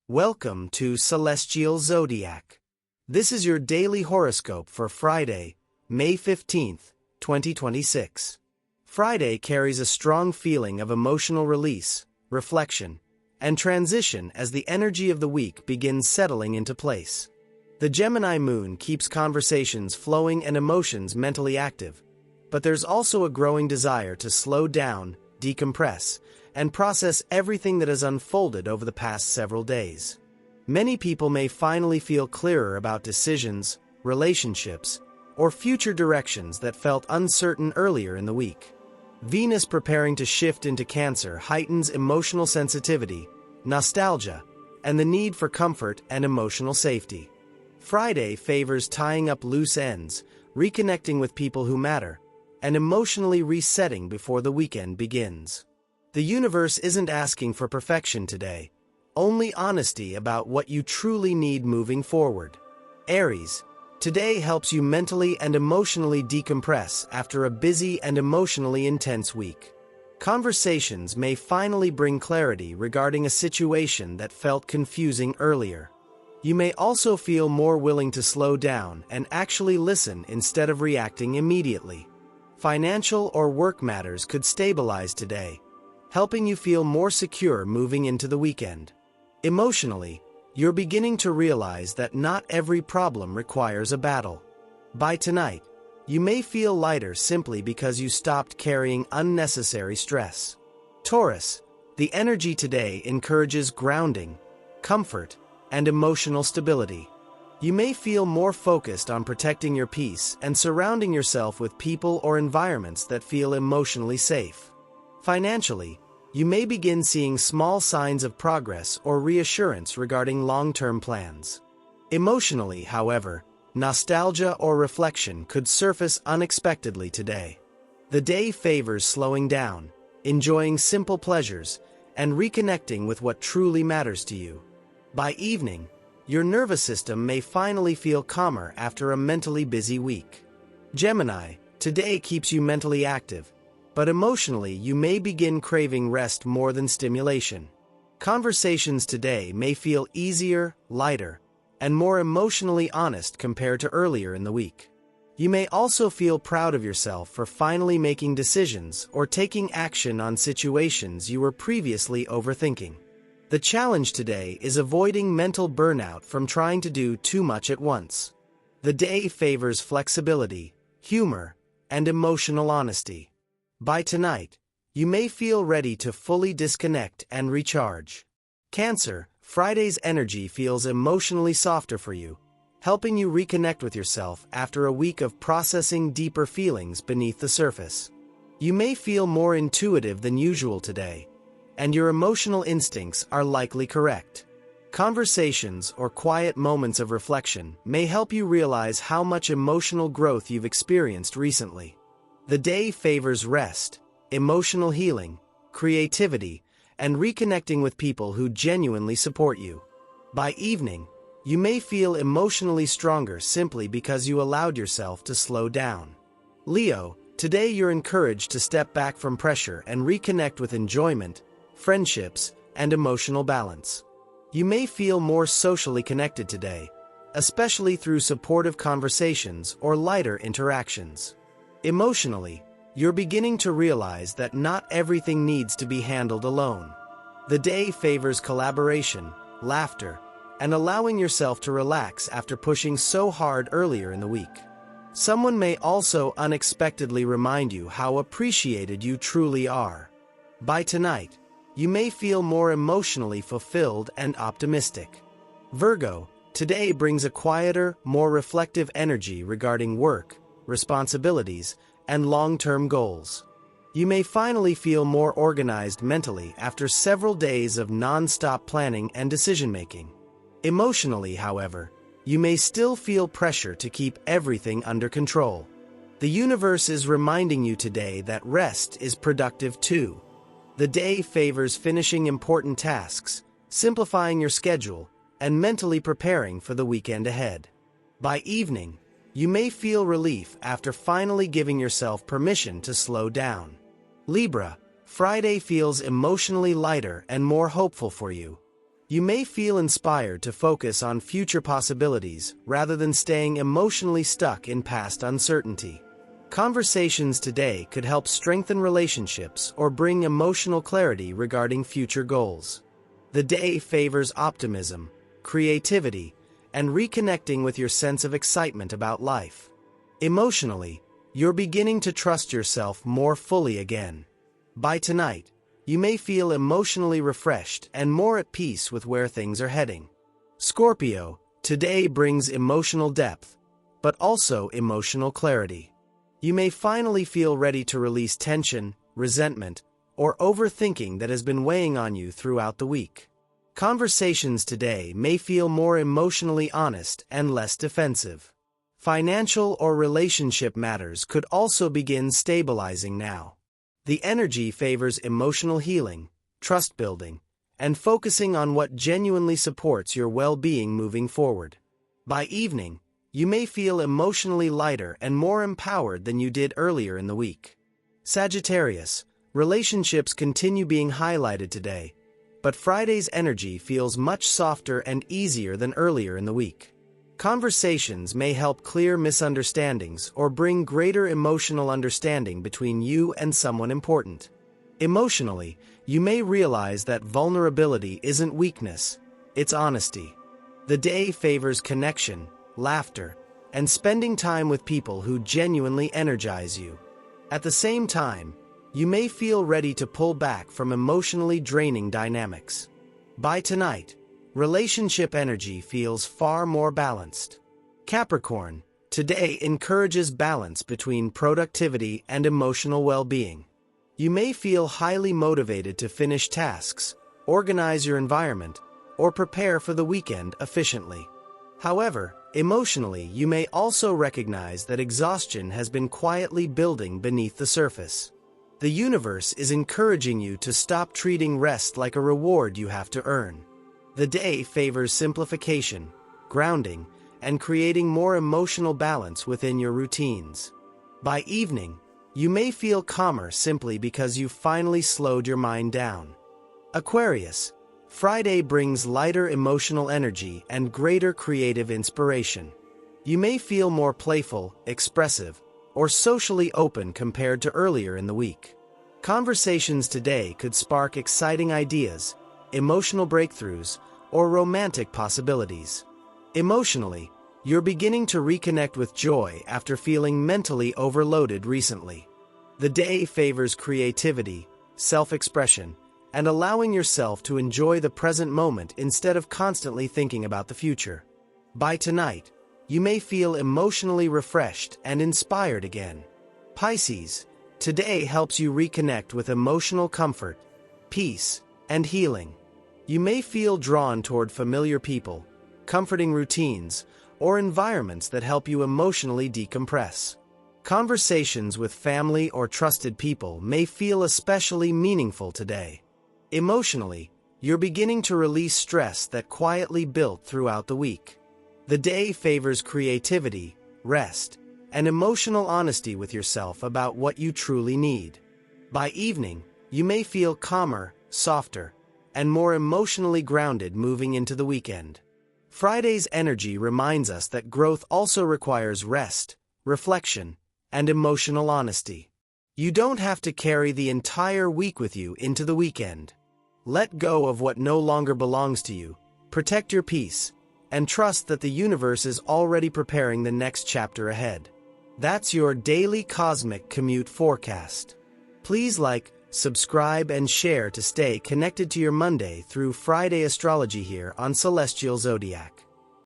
Welcome to Celestial Zodiac. This is your daily horoscope for Friday, May 15th, 2026. Friday carries a strong feeling of emotional release, reflection, and transition as the energy of the week begins settling into place. The Gemini moon keeps conversations flowing and emotions mentally active, but there's also a growing desire to slow down, decompress, and process everything that has unfolded over the past several days. Many people may finally feel clearer about decisions, relationships, or future directions that felt uncertain earlier in the week. Venus preparing to shift into Cancer heightens emotional sensitivity, nostalgia, and the need for comfort and emotional safety. Friday favors tying up loose ends, reconnecting with people who matter, and emotionally resetting before the weekend begins. The universe isn't asking for perfection today, only honesty about what you truly need moving forward. Aries, today helps you mentally and emotionally decompress after a busy and emotionally intense week. Conversations may finally bring clarity regarding a situation that felt confusing earlier. You may also feel more willing to slow down and actually listen instead of reacting immediately. Financial or work matters could stabilize today, helping you feel more secure moving into the weekend. Emotionally, you're beginning to realize that not every problem requires a battle. By tonight, you may feel lighter simply because you stopped carrying unnecessary stress. Taurus, the energy today encourages grounding, comfort, and emotional stability. You may feel more focused on protecting your peace and surrounding yourself with people or environments that feel emotionally safe. Financially, you may begin seeing small signs of progress or reassurance regarding long-term plans. Emotionally, however, nostalgia or reflection could surface unexpectedly today. The day favors slowing down, enjoying simple pleasures, and reconnecting with what truly matters to you. By evening, your nervous system may finally feel calmer after a mentally busy week. Gemini, today keeps you mentally active, but emotionally you may begin craving rest more than stimulation. Conversations today may feel easier, lighter, and more emotionally honest compared to earlier in the week. You may also feel proud of yourself for finally making decisions or taking action on situations you were previously overthinking. The challenge today is avoiding mental burnout from trying to do too much at once. The day favors flexibility, humor, and emotional honesty. By tonight, you may feel ready to fully disconnect and recharge. Cancer, Friday's energy feels emotionally softer for you, helping you reconnect with yourself after a week of processing deeper feelings beneath the surface. You may feel more intuitive than usual today, and your emotional instincts are likely correct. Conversations or quiet moments of reflection may help you realize how much emotional growth you've experienced recently. The day favors rest, emotional healing, creativity, and reconnecting with people who genuinely support you. By evening, you may feel emotionally stronger simply because you allowed yourself to slow down. Leo, today you're encouraged to step back from pressure and reconnect with enjoyment, friendships, and emotional balance. You may feel more socially connected today, especially through supportive conversations or lighter interactions. Emotionally, you're beginning to realize that not everything needs to be handled alone. The day favors collaboration, laughter, and allowing yourself to relax after pushing so hard earlier in the week. Someone may also unexpectedly remind you how appreciated you truly are. By tonight, you may feel more emotionally fulfilled and optimistic. Virgo, today brings a quieter, more reflective energy regarding work, responsibilities, and long-term goals. You may finally feel more organized mentally after several days of non-stop planning and decision-making. Emotionally, however, you may still feel pressure to keep everything under control. The universe is reminding you today that rest is productive too. The day favors finishing important tasks, simplifying your schedule, and mentally preparing for the weekend ahead. By evening, you may feel relief after finally giving yourself permission to slow down. Libra, Friday feels emotionally lighter and more hopeful for you. You may feel inspired to focus on future possibilities rather than staying emotionally stuck in past uncertainty. Conversations today could help strengthen relationships or bring emotional clarity regarding future goals. The day favors optimism, creativity, and reconnecting with your sense of excitement about life. Emotionally, you're beginning to trust yourself more fully again. By tonight, you may feel emotionally refreshed and more at peace with where things are heading. Scorpio, today brings emotional depth, but also emotional clarity. You may finally feel ready to release tension, resentment, or overthinking that has been weighing on you throughout the week. Conversations today may feel more emotionally honest and less defensive. Financial or relationship matters could also begin stabilizing now. The energy favors emotional healing, trust building, and focusing on what genuinely supports your well-being moving forward. By evening, you may feel emotionally lighter and more empowered than you did earlier in the week. Sagittarius, relationships continue being highlighted today, but Friday's energy feels much softer and easier than earlier in the week. Conversations may help clear misunderstandings or bring greater emotional understanding between you and someone important. Emotionally, you may realize that vulnerability isn't weakness, it's honesty. The day favors connection, laughter, and spending time with people who genuinely energize you. At the same time, you may feel ready to pull back from emotionally draining dynamics. By tonight, relationship energy feels far more balanced. Capricorn, today encourages balance between productivity and emotional well-being. You may feel highly motivated to finish tasks, organize your environment, or prepare for the weekend efficiently. However, emotionally, you may also recognize that exhaustion has been quietly building beneath the surface. The universe is encouraging you to stop treating rest like a reward you have to earn. The day favors simplification, grounding, and creating more emotional balance within your routines. By evening, you may feel calmer simply because you've finally slowed your mind down. Aquarius, Friday brings lighter emotional energy and greater creative inspiration. You may feel more playful, expressive, or socially open compared to earlier in the week. Conversations today could spark exciting ideas, emotional breakthroughs, or romantic possibilities. Emotionally, you're beginning to reconnect with joy after feeling mentally overloaded recently. The day favors creativity, self-expression, and allowing yourself to enjoy the present moment instead of constantly thinking about the future. By tonight, you may feel emotionally refreshed and inspired again. Pisces, today helps you reconnect with emotional comfort, peace, and healing. You may feel drawn toward familiar people, comforting routines, or environments that help you emotionally decompress. Conversations with family or trusted people may feel especially meaningful today. Emotionally, you're beginning to release stress that quietly built throughout the week. The day favors creativity, rest, and emotional honesty with yourself about what you truly need. By evening, you may feel calmer, softer, and more emotionally grounded moving into the weekend. Friday's energy reminds us that growth also requires rest, reflection, and emotional honesty. You don't have to carry the entire week with you into the weekend. Let go of what no longer belongs to you, protect your peace, and trust that the universe is already preparing the next chapter ahead. That's your daily cosmic commute forecast. Please like, subscribe, and share to stay connected to your Monday through Friday astrology here on Celestial Zodiac.